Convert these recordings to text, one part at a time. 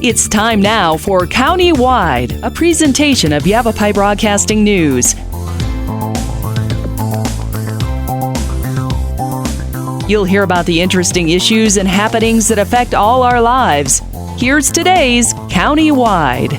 It's time now for County-Wide, a presentation of Yavapai Broadcasting News. You'll hear about the interesting issues and happenings that affect all our lives. Here's today's County-Wide.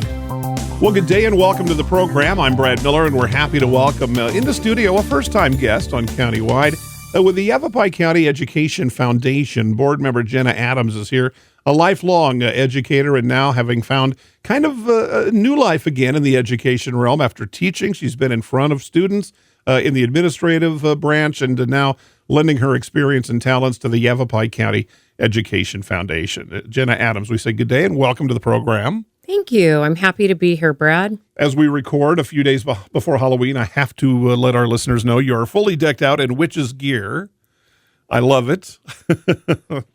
Well, good day and welcome to the program. I'm Brad Miller, and we're happy to welcome into studio a first-time guest on County-Wide with the Yavapai County Education Foundation. Board member Genna Adams is here, a lifelong educator, and now having found kind of a new life again in the education realm after teaching. She's been in front of students in the administrative branch, and now lending her experience and talents to the Yavapai County Education Foundation. Genna Adams, we say good day and welcome to the program. Thank you. I'm happy to be here, Brad. As we record a few days before Halloween, I have to let our listeners know you are fully decked out in witch's gear. I love it.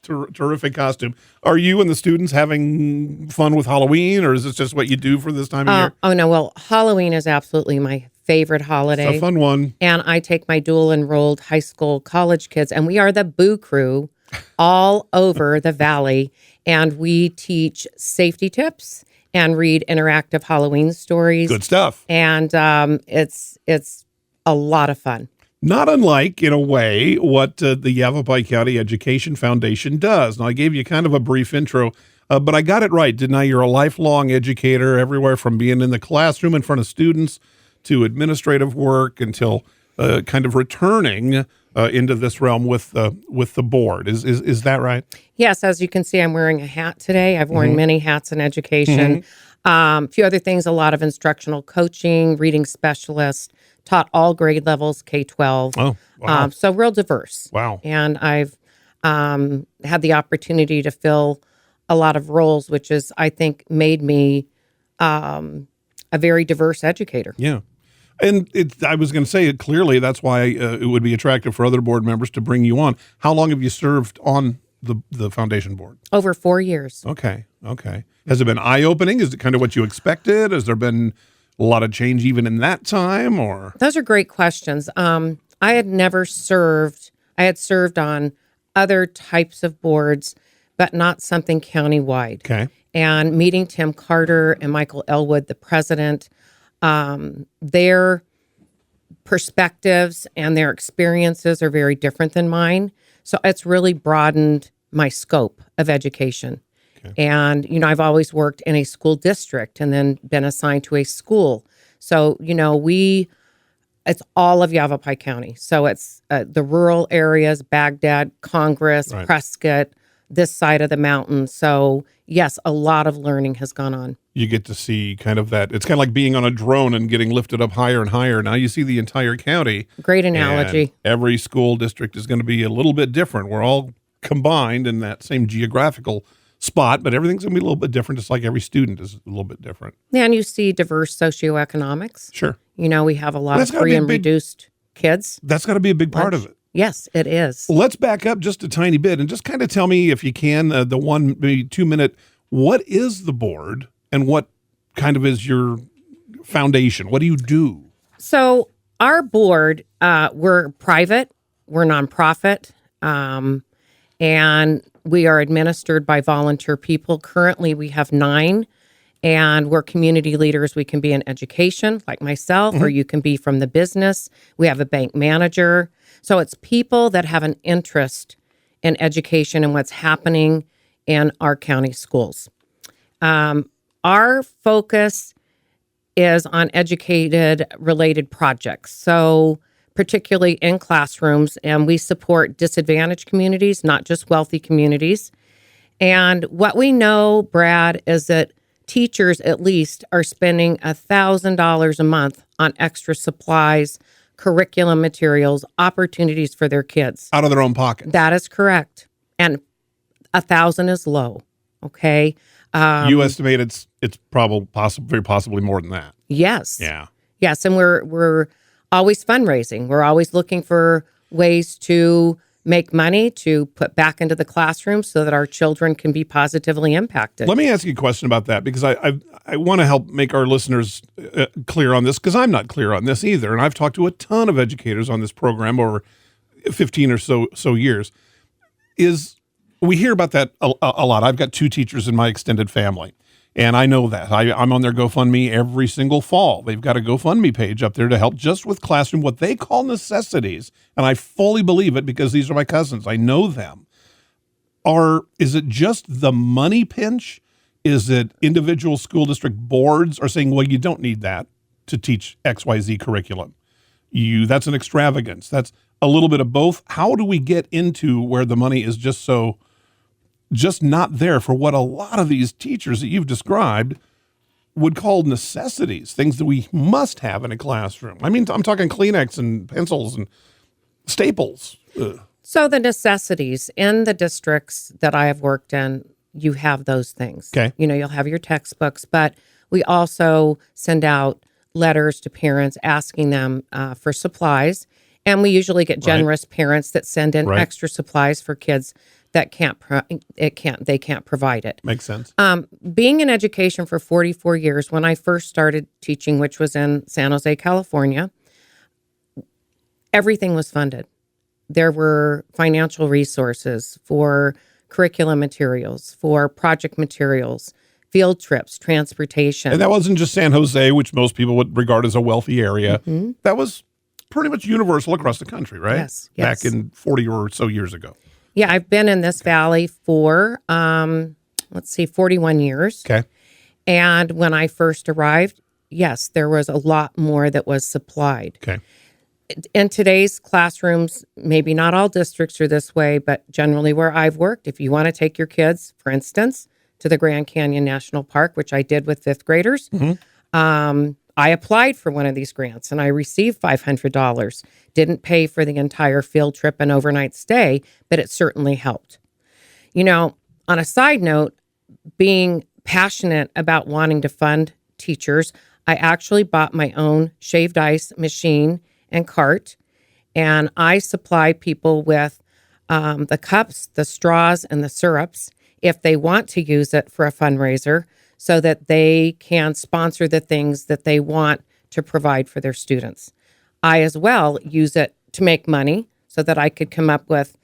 Terrific costume. Are you and the students having fun with Halloween, or is this just what you do for this time of year? Oh, no. Well, Halloween is absolutely my favorite holiday. It's a fun one. And I take my dual-enrolled high school, college kids, and we are the Boo Crew all over the valley. And we teach safety tips and read interactive Halloween stories. Good stuff. And it's a lot of fun. Not unlike, in a way, what the Yavapai County Education Foundation does. Now, I gave you kind of a brief intro, but I got it right, didn't I? You're a lifelong educator, everywhere from being in the classroom in front of students to administrative work until kind of returning into this realm with the board. Is that right? Yes. As you can see, I'm wearing a hat today. I've worn many hats in education. A few other things, a lot of instructional coaching, reading specialist, taught all grade levels, K-12. Oh, wow. So real diverse. Wow. And I've had the opportunity to fill a lot of roles, which is, I think, made me a very diverse educator. Yeah. And I was going to say, clearly, that's why it would be attractive for other board members to bring you on. How long have you served on the foundation board? Over 4 years. Okay. Has it been eye-opening? Is it kind of what you expected? Has there been a lot of change even in that time, or? Those are great questions. I had never served. I had served on other types of boards, but not something county-wide. Okay. And meeting Tim Carter and Michael Elwood, the president, their perspectives and their experiences are very different than mine. So it's really broadened my scope of education. Okay. And, I've always worked in a school district and then been assigned to a school. So, it's all of Yavapai County. So it's the rural areas, Baghdad, Congress, right. Prescott, this side of the mountain. So, yes, a lot of learning has gone on. You get to see kind of that. It's kind of like being on a drone and getting lifted up higher and higher. Now you see the entire county. Great analogy. Every school district is going to be a little bit different. We're all combined in that same geographical spot, but everything's going to be a little bit different, just like every student is a little bit different. Yeah, and you see diverse socioeconomics. Sure. We have a lot of free and reduced kids. That's got to be a big part of it. Yes, it is. Well, let's back up just a tiny bit and just kind of tell me, if you can, the 1 maybe 2 minute, what is the board and what kind of is your foundation? What do you do? So our board, we're private, we're nonprofit, and we are administered by volunteer people. Currently, we have 9, and we're community leaders. We can be in education, like myself, or you can be from the business. We have a bank manager. So it's people that have an interest in education and what's happening in our county schools. Our focus is on educated-related projects. So particularly in classrooms, and we support disadvantaged communities, not just wealthy communities. And what we know, Brad, is that teachers at least are spending $1,000 a month on extra supplies, curriculum materials, opportunities for their kids. Out of their own pocket. That is correct. And 1,000 is low, okay? You estimate it's very possibly more than that. Yes. Yeah. Yes, and we're always fundraising. We're always looking for ways to make money to put back into the classroom so that our children can be positively impacted. Let me ask you a question about that, because I want to help make our listeners clear on this, because I'm not clear on this either. And I've talked to a ton of educators on this program over 15 or so years. We hear about that a lot. I've got 2 teachers in my extended family. And I know that. I'm on their GoFundMe every single fall. They've got a GoFundMe page up there to help just with classroom, what they call necessities. And I fully believe it because these are my cousins. I know them. Is it just the money pinch? Is it individual school district boards are saying, well, you don't need that to teach XYZ curriculum? That's an extravagance. That's a little bit of both. How do we get into where the money is just not there for what a lot of these teachers that you've described would call necessities, things that we must have in a classroom? I mean, I'm talking Kleenex and pencils and staples. Ugh. So the necessities in the districts that I have worked in, you have those things. Okay. You'll have your textbooks, but we also send out letters to parents asking them for supplies. And we usually get generous parents that send in extra supplies for kids that they can't provide it. Makes sense. Being in education for 44 years, when I first started teaching, which was in San Jose, California, everything was funded. There were financial resources for curriculum materials, for project materials, field trips, transportation. And that wasn't just San Jose, which most people would regard as a wealthy area. Mm-hmm. That was pretty much universal across the country, right? Yes. Back in 40 or so years ago. Yeah, I've been in this valley for, 41 years. Okay. And when I first arrived, yes, there was a lot more that was supplied. Okay. In today's classrooms, maybe not all districts are this way, but generally where I've worked, if you want to take your kids, for instance, to the Grand Canyon National Park, which I did with fifth graders, I applied for one of these grants and I received $500. Didn't pay for the entire field trip and overnight stay, but it certainly helped. On a side note, being passionate about wanting to fund teachers, I actually bought my own shaved ice machine and cart, and I supply people with the cups, the straws, and the syrups if they want to use it for a fundraiser so that they can sponsor the things that they want to provide for their students. I as well use it to make money so that I could come up with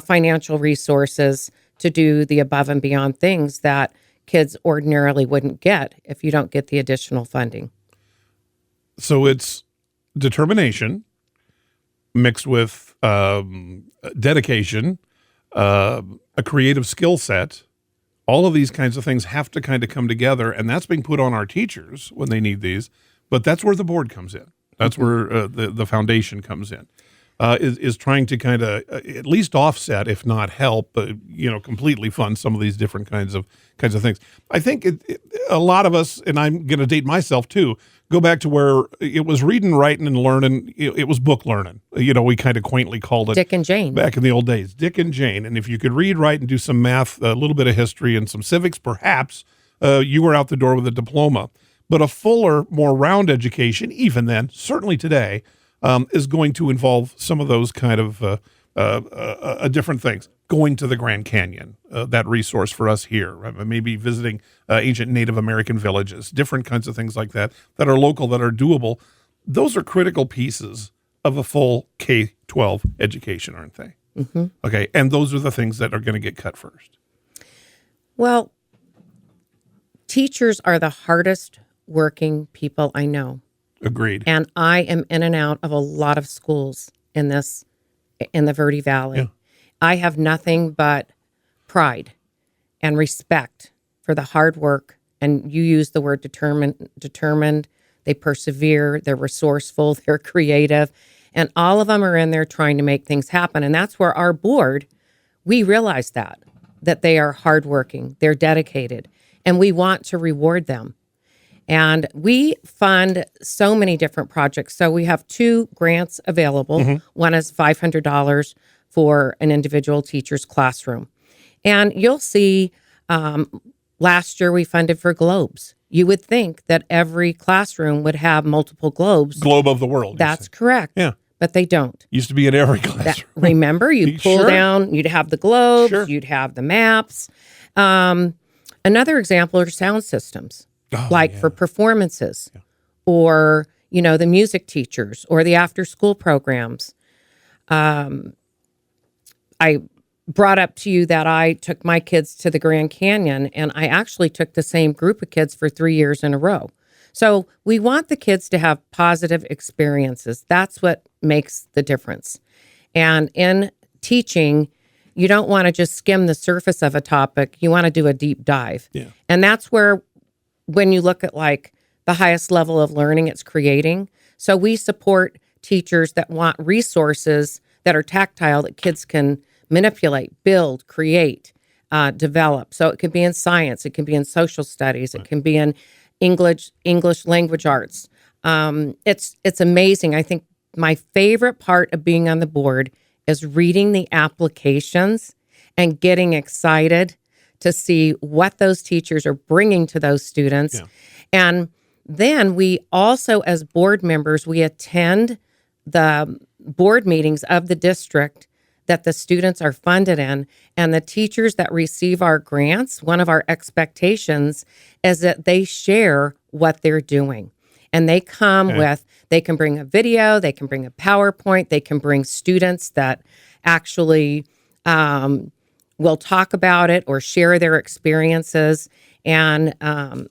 financial resources to do the above and beyond things that kids ordinarily wouldn't get if you don't get the additional funding. So it's determination mixed with dedication, a creative skill set. All of these kinds of things have to kind of come together, and that's being put on our teachers when they need these. But that's where the board comes in. That's where the foundation comes in, is trying to kind of at least offset, if not help, completely fund some of these different kinds of things. I think a lot of us, and I'm going to date myself too, go back to where it was reading, writing, and learning. It was book learning. We kind of quaintly called it Dick and Jane back in the old days. Dick and Jane. And if you could read, write, and do some math, a little bit of history, and some civics, perhaps you were out the door with a diploma. But a fuller, more round education, even then, certainly today, is going to involve some of those kind of different things. Going to the Grand Canyon, that resource for us here, right? Maybe visiting ancient Native American villages, different kinds of things like that are local, that are doable. Those are critical pieces of a full K-12 education, aren't they? Mm-hmm. Okay, and those are the things that are going to get cut first. Well, teachers are the hardest working people I know. Agreed. And I am in and out of a lot of schools in the Verde Valley. Yeah. I have nothing but pride and respect for the hard work. And you use the word determined. They persevere, they're resourceful, they're creative. And all of them are in there trying to make things happen. And that's where our board, we realize that they are hardworking, they're dedicated, and we want to reward them. And we fund so many different projects. So we have 2 grants available. Mm-hmm. One is $500 for an individual teacher's classroom. And you'll see last year we funded for globes. You would think that every classroom would have multiple globes. Globe of the world. That's correct. Yeah. But they don't. Used to be in every classroom. Remember, you pull down, you'd have the globes, you'd have the maps. Another example are sound systems. For performances or, the music teachers or the after school programs. I brought up to you that I took my kids to the Grand Canyon, and I actually took the same group of kids for 3 years in a row. So we want the kids to have positive experiences. That's what makes the difference. And in teaching, you don't want to just skim the surface of a topic. You want to do a deep dive. Yeah. And that's where, when you look at like the highest level of learning, it's creating. So we support teachers that want resources that are tactile that kids can manipulate, build, create, develop. So it can be in science, it can be in social studies, it can be in English language arts. It's amazing. I think my favorite part of being on the board is reading the applications and getting excited to see what those teachers are bringing to those students. Yeah. And then we also, as board members, we attend the board meetings of the district that the students are funded in, and the teachers that receive our grants, one of our expectations is that they share what they're doing. And they come with, they can bring a video, they can bring a PowerPoint, they can bring students that actually will talk about it or share their experiences. And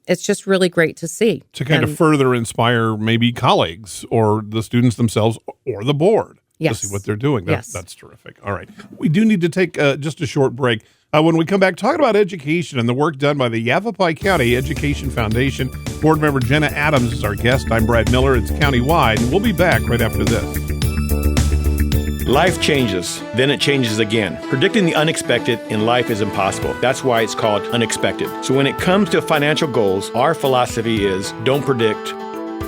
it's just really great to see. To kind of further inspire maybe colleagues or the students themselves or the board. Yes. To see what they're doing. Yes. That's terrific. All right. We do need to take just a short break. When we come back, talking about education and the work done by the Yavapai County Education Foundation. Board member Genna Adams is our guest. I'm Brad Miller. It's Countywide, and we'll be back right after this. Life changes, then it changes again. Predicting the unexpected in life is impossible. That's why it's called unexpected. So when it comes to financial goals, our philosophy is don't predict,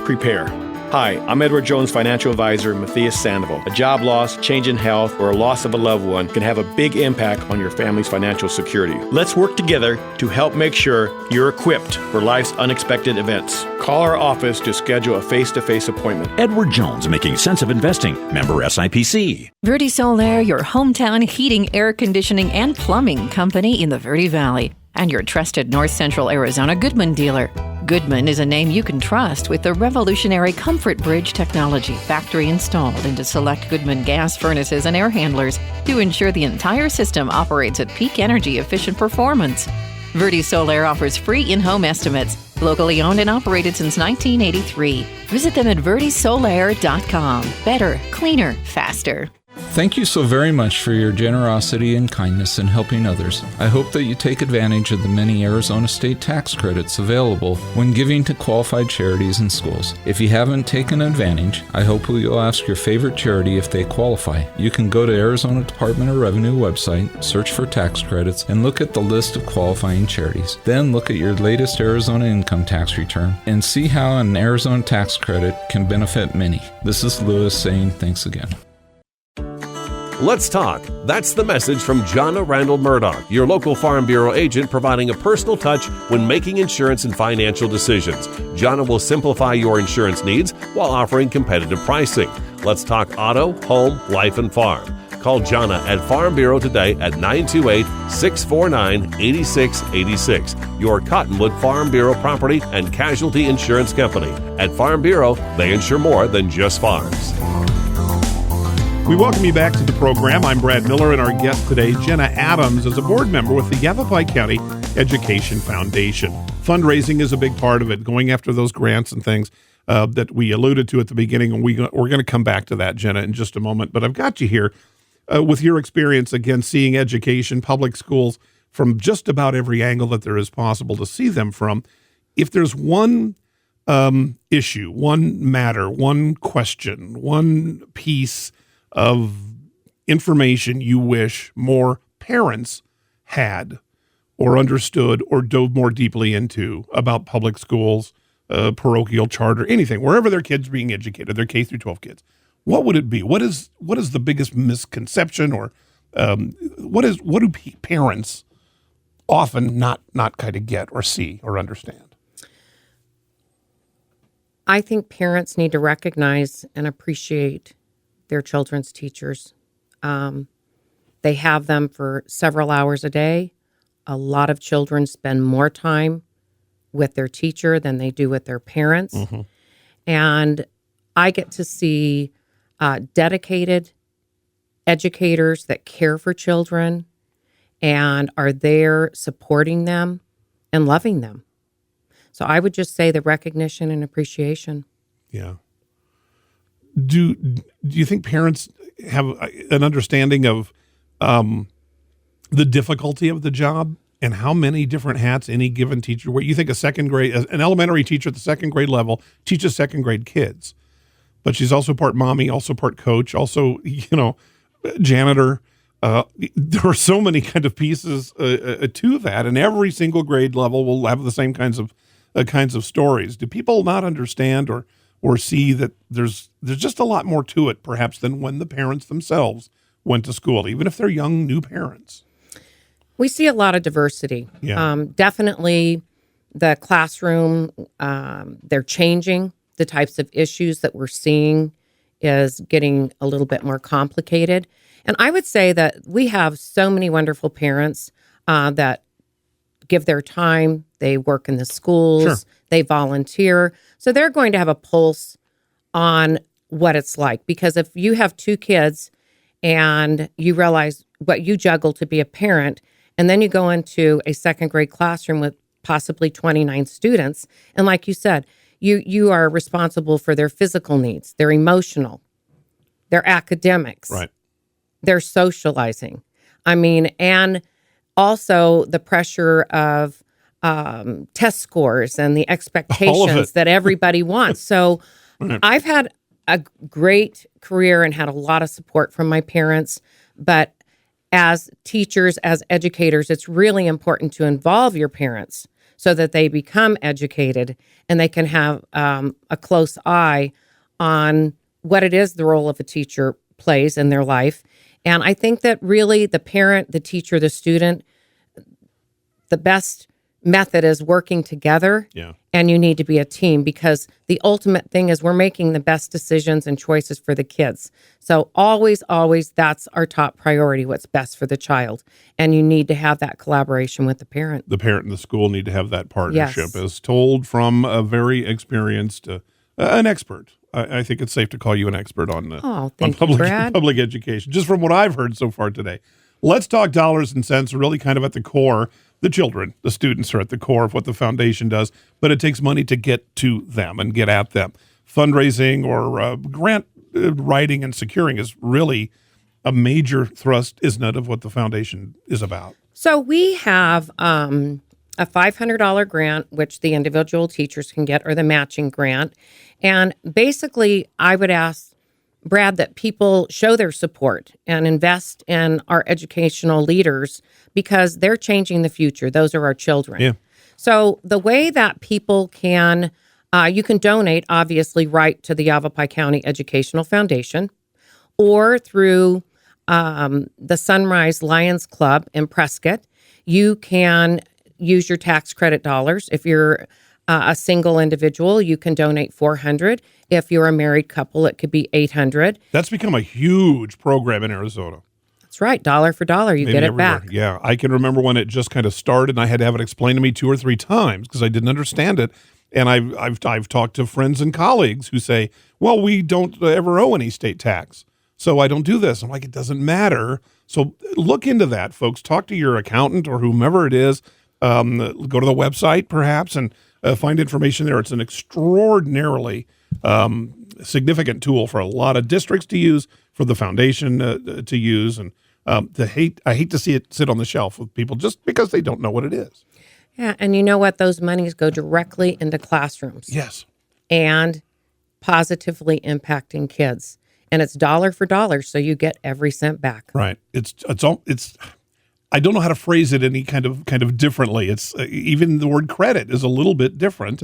prepare. Hi, I'm Edward Jones financial advisor Matthias Sandoval. A job loss, change in health, or a loss of a loved one can have a big impact on your family's financial security. Let's work together to help make sure you're equipped for life's unexpected events. Call our office to schedule a face-to-face appointment. Edward Jones, making sense of investing. Member SIPC. Verde Solaire, your hometown heating, air conditioning, and plumbing company in the Verde Valley. And your trusted North Central Arizona Goodman dealer. Goodman is a name you can trust with the revolutionary Comfort Bridge technology factory installed into select Goodman gas furnaces and air handlers to ensure the entire system operates at peak energy efficient performance. Verde Solaire offers free in-home estimates, locally owned and operated since 1983. Visit them at verdesolaire.com. Better, cleaner, faster. Thank you so very much for your generosity and kindness in helping others. I hope that you take advantage of the many Arizona state tax credits available when giving to qualified charities and schools. If you haven't taken advantage, I hope you'll ask your favorite charity if they qualify. You can go to Arizona Department of Revenue website, search for tax credits, and look at the list of qualifying charities. Then look at your latest Arizona income tax return and see how an Arizona tax credit can benefit many. This is Lewis saying thanks again. Let's talk. That's the message from Jonna Randall Murdoch, your local Farm Bureau agent, providing a personal touch when making insurance and financial decisions. Jonna will simplify your insurance needs while offering competitive pricing. Let's talk auto, home, life, and farm. Call Jonna at Farm Bureau today at 928-649-8686. Your Cottonwood Farm Bureau property and casualty insurance company. At Farm Bureau, they insure more than just farms. We welcome you back to the program. I'm Brad Miller, and our guest today, Genna Adams, is a board member with the Yavapai County Education Foundation. Fundraising is a big part of it, going after those grants and things that we alluded to at the beginning, and we're going to come back to that, Genna, in just a moment. But I've got you here with your experience, again, seeing education, public schools, from just about every angle that there is possible to see them from. If there's one issue, one matter, one question, one piece of information you wish more parents had or understood or dove more deeply into about public schools, parochial charter, anything, wherever their kids are being educated, their K through 12 kids, what would it be? What is the biggest misconception, or what do parents often not kind of get or see or understand? I think parents need to recognize and appreciate their children's teachers. They have them for several hours a day. A lot of children spend more time with their teacher than they do with their parents. Mm-hmm. And I get to see dedicated educators that care for children and are there supporting them and loving them. So I would just say the recognition and appreciation. Yeah. Do you think parents have an understanding of the difficulty of the job and how many different hats any given teacher wears? You think an elementary teacher at the second grade level teaches second grade kids, but she's also part mommy, also part coach, also, janitor. There are so many kind of pieces to that, and every single grade level will have the same kinds of stories. Do people not understand or see that there's just a lot more to it, perhaps, than when the parents themselves went to school, even if they're young, new parents? We see a lot of diversity. Yeah. Definitely the classroom, they're changing. The types of issues that we're seeing is getting a little bit more complicated. And I would say that we have so many wonderful parents that give their time. They work in the schools. Sure. They volunteer. So they're going to have a pulse on what it's like. Because if you have two kids and you realize what you juggle to be a parent, and then you go into a second grade classroom with possibly 29 students, and like you said, you are responsible for their physical needs, their emotional, their academics, Right. their socializing. And also the pressure of test scores and the expectations that everybody wants. So I've had a great career and had a lot of support from my parents, but as teachers, as educators, it's really important to involve your parents so that they become educated and they can have a close eye on what it is the role of a teacher plays in their life. And I think that really the parent, the teacher, the student, the best method is working together. Yeah. And you need to be a team, because the ultimate thing is we're making the best decisions and choices for the kids. So always, that's our top priority, what's best for the child. And you need to have that collaboration with the parent. The parent and the school need to have that partnership, Yes. as told from a very experienced, an expert. I think it's safe to call you an expert on Thank you, Brad. public education, just from what I've heard so far today. Let's talk dollars and cents, really kind of at the core. The children, the students are at the core of what the foundation does, but it takes money to get to them and get at them. Fundraising or grant writing and securing is really a major thrust, isn't it, of what the foundation is about? So we have a $500 grant, which the individual teachers can get, or the matching grant. And basically, I would ask, Brad, that people show their support and invest in our educational leaders, because they're changing the future. Those are our children. Yeah. So the way that people can, you can donate, obviously, right to the Yavapai County Educational Foundation, or through the Sunrise Lions Club in Prescott. You can use your tax credit dollars. If you're a single individual, you can donate $400. If you're a married couple, it could be $800. That's become a huge program in Arizona. That's right. Dollar for dollar, you Maybe get it everywhere. back. Yeah. I can remember when it just kind of started, and I had to have it explained to me 2 or 3 times because I didn't understand it. And I've talked to friends and colleagues who say, well, we don't ever owe any state tax, so I don't do this. I'm like, it doesn't matter. So look into that, folks. Talk to your accountant or whomever it is. Go to the website, perhaps, and find information there. It's an extraordinarily significant tool for a lot of districts to use, for the foundation to use, and I hate to see it sit on the shelf with people just because they don't know what it is. Yeah, and you know what? Those monies go directly into classrooms. Yes. And positively impacting kids. And it's dollar for dollar, so you get every cent back. Right. It's I don't know how to phrase it any kind of differently. It's even the word credit is a little bit different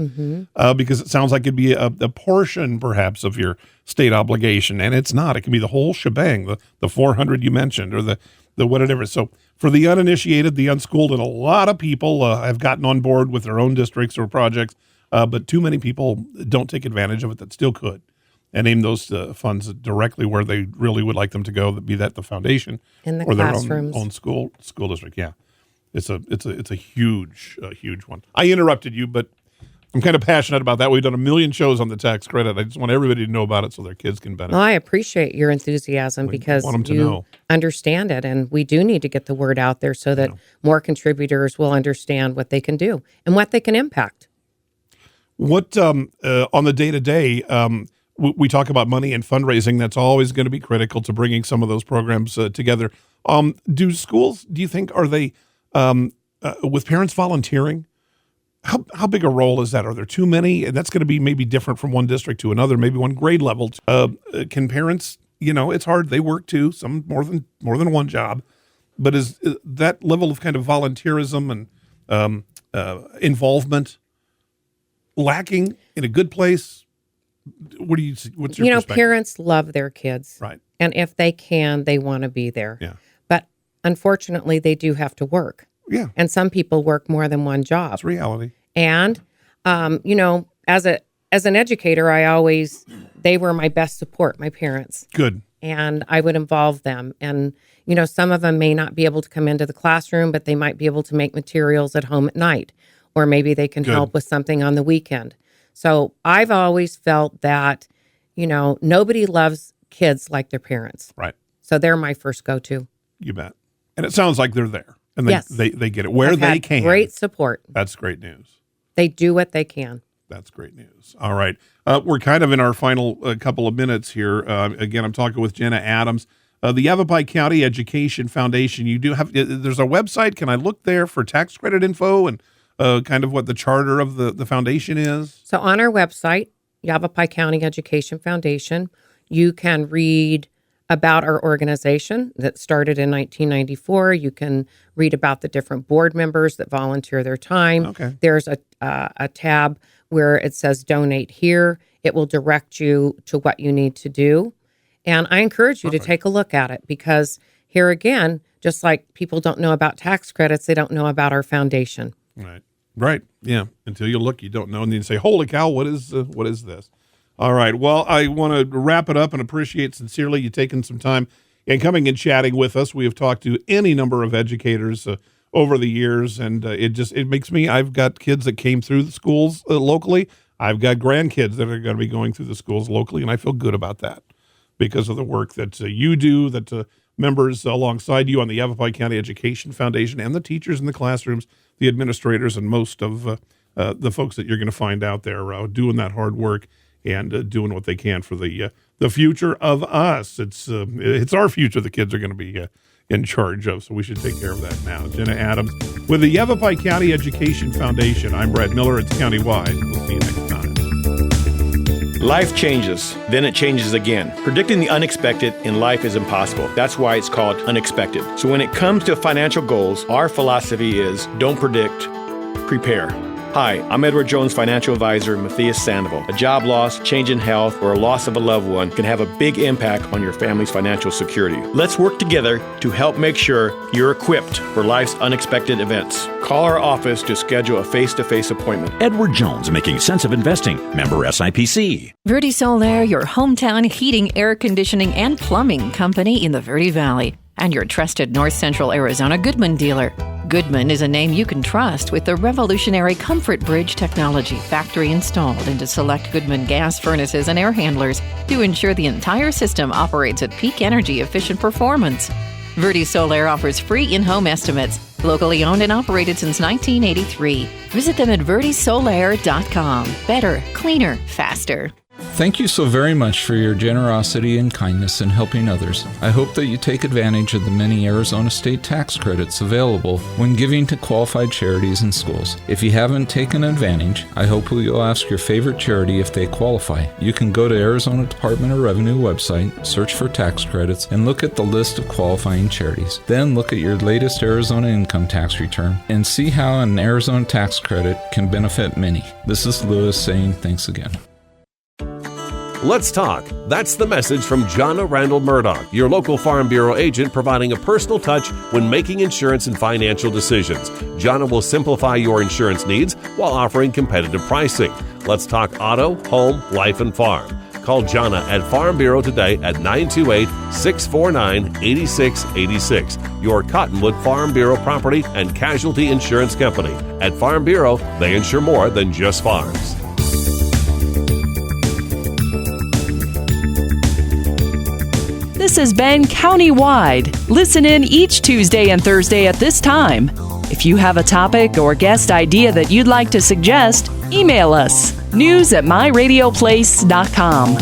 because it sounds like it'd be a portion perhaps of your state obligation, and it's not. It can be the whole shebang, the 400 you mentioned, or the whatever. So for the uninitiated, the unschooled, and a lot of people have gotten on board with their own districts or projects, but too many people don't take advantage of it that still could, and aim those funds directly where they really would like them to go, be that the foundation in the or classrooms. their own school district. Yeah, it's a huge one. I interrupted you, but I'm kind of passionate about that. We've done a million shows on the tax credit. I just want everybody to know about it so their kids can benefit. Well, I appreciate your enthusiasm because want them to you know. understand it, and we do need to get the word out there so that more contributors will understand what they can do and what they can impact. What on the day-to-day, we talk about money and fundraising. That's always going to be critical to bringing some of those programs together. Do schools, do you think, are they, with parents volunteering, how big a role is that? Are there too many? And that's going to be maybe different from one district to another, maybe one grade level. Can parents, it's hard. They work too, some more than one job. But is that level of kind of volunteerism and involvement lacking in a good place? What do you see? What's your perspective? Parents love their kids. Right. And if they can, they want to be there. Yeah. But unfortunately, they do have to work. Yeah. And some people work more than one job. It's reality. And, as an educator, they were my best support, my parents. Good. And I would involve them. And, some of them may not be able to come into the classroom, but they might be able to make materials at home at night. Or maybe they can help with something on the weekend. So I've always felt that, nobody loves kids like their parents. Right. So they're my first go-to. You bet. And it sounds like they're there. And Yes. they get it where I've they had can. Great support. That's great news. They do what they can. That's great news. All right. We're kind of in our final couple of minutes here. Again, I'm talking with Genna Adams. The Yavapai County Education Foundation, you do have, there's a website. Can I look there for tax credit info and kind of what the charter of the foundation is? So on our website, Yavapai County Education Foundation, you can read about our organization that started in 1994. You can read about the different board members that volunteer their time. Okay. There's a tab where it says donate here. It will direct you to what you need to do. And I encourage you to take a look at it because here again, just like people don't know about tax credits, they don't know about our foundation. Right. Yeah. Until you look, you don't know. And then you say, holy cow, what is this? All right. Well, I want to wrap it up and appreciate sincerely you taking some time and coming and chatting with us. We have talked to any number of educators over the years, and it makes me, I've got kids that came through the schools locally. I've got grandkids that are going to be going through the schools locally, and I feel good about that because of the work that you do, that members alongside you on the Yavapai County Education Foundation and the teachers in the classrooms, the administrators, and most of the folks that you're going to find out there doing that hard work and doing what they can for the future of us. It's our future the kids are going to be in charge of, so we should take care of that now. Genna Adams with the Yavapai County Education Foundation. I'm Brad Miller. It's Countywide. We'll see you next time. Life changes, then it changes again. Predicting the unexpected in life is impossible. That's why it's called unexpected. So when it comes to financial goals, our philosophy is don't predict, prepare. Hi, I'm Edward Jones financial advisor Matthias Sandoval. A job loss, change in health, or a loss of a loved one can have a big impact on your family's financial security. Let's work together to help make sure you're equipped for life's unexpected events. Call our office to schedule a face-to-face appointment. Edward Jones, making sense of investing. Member SIPC. Verde Solaire, your hometown heating, air conditioning, and plumbing company in the Verde Valley, and your trusted North Central Arizona Goodman dealer. Goodman is a name you can trust with the revolutionary Comfort Bridge technology factory installed into select Goodman gas furnaces and air handlers to ensure the entire system operates at peak energy efficient performance. Verde Solaire offers free in-home estimates, locally owned and operated since 1983. Visit them at verdesolaire.com. Better, cleaner, faster. Thank you so very much for your generosity and kindness in helping others. I hope that you take advantage of the many Arizona state tax credits available when giving to qualified charities and schools. If you haven't taken advantage, I hope you'll ask your favorite charity if they qualify. You can go to Arizona Department of Revenue website, search for tax credits, and look at the list of qualifying charities. Then look at your latest Arizona income tax return and see how an Arizona tax credit can benefit many. This is Lewis saying thanks again. Let's talk. That's the message from Jonna Randall Murdoch, your local Farm Bureau agent, providing a personal touch when making insurance and financial decisions. Jonna will simplify your insurance needs while offering competitive pricing. Let's talk auto, home, life, and farm. Call Genna at Farm Bureau today at 928-649-8686. Your Cottonwood Farm Bureau Property and Casualty Insurance Company. At Farm Bureau, they insure more than just farms. This has been Countywide. Listen in each Tuesday and Thursday at this time. If you have a topic or guest idea that you'd like to suggest, email us, news@myradioplace.com.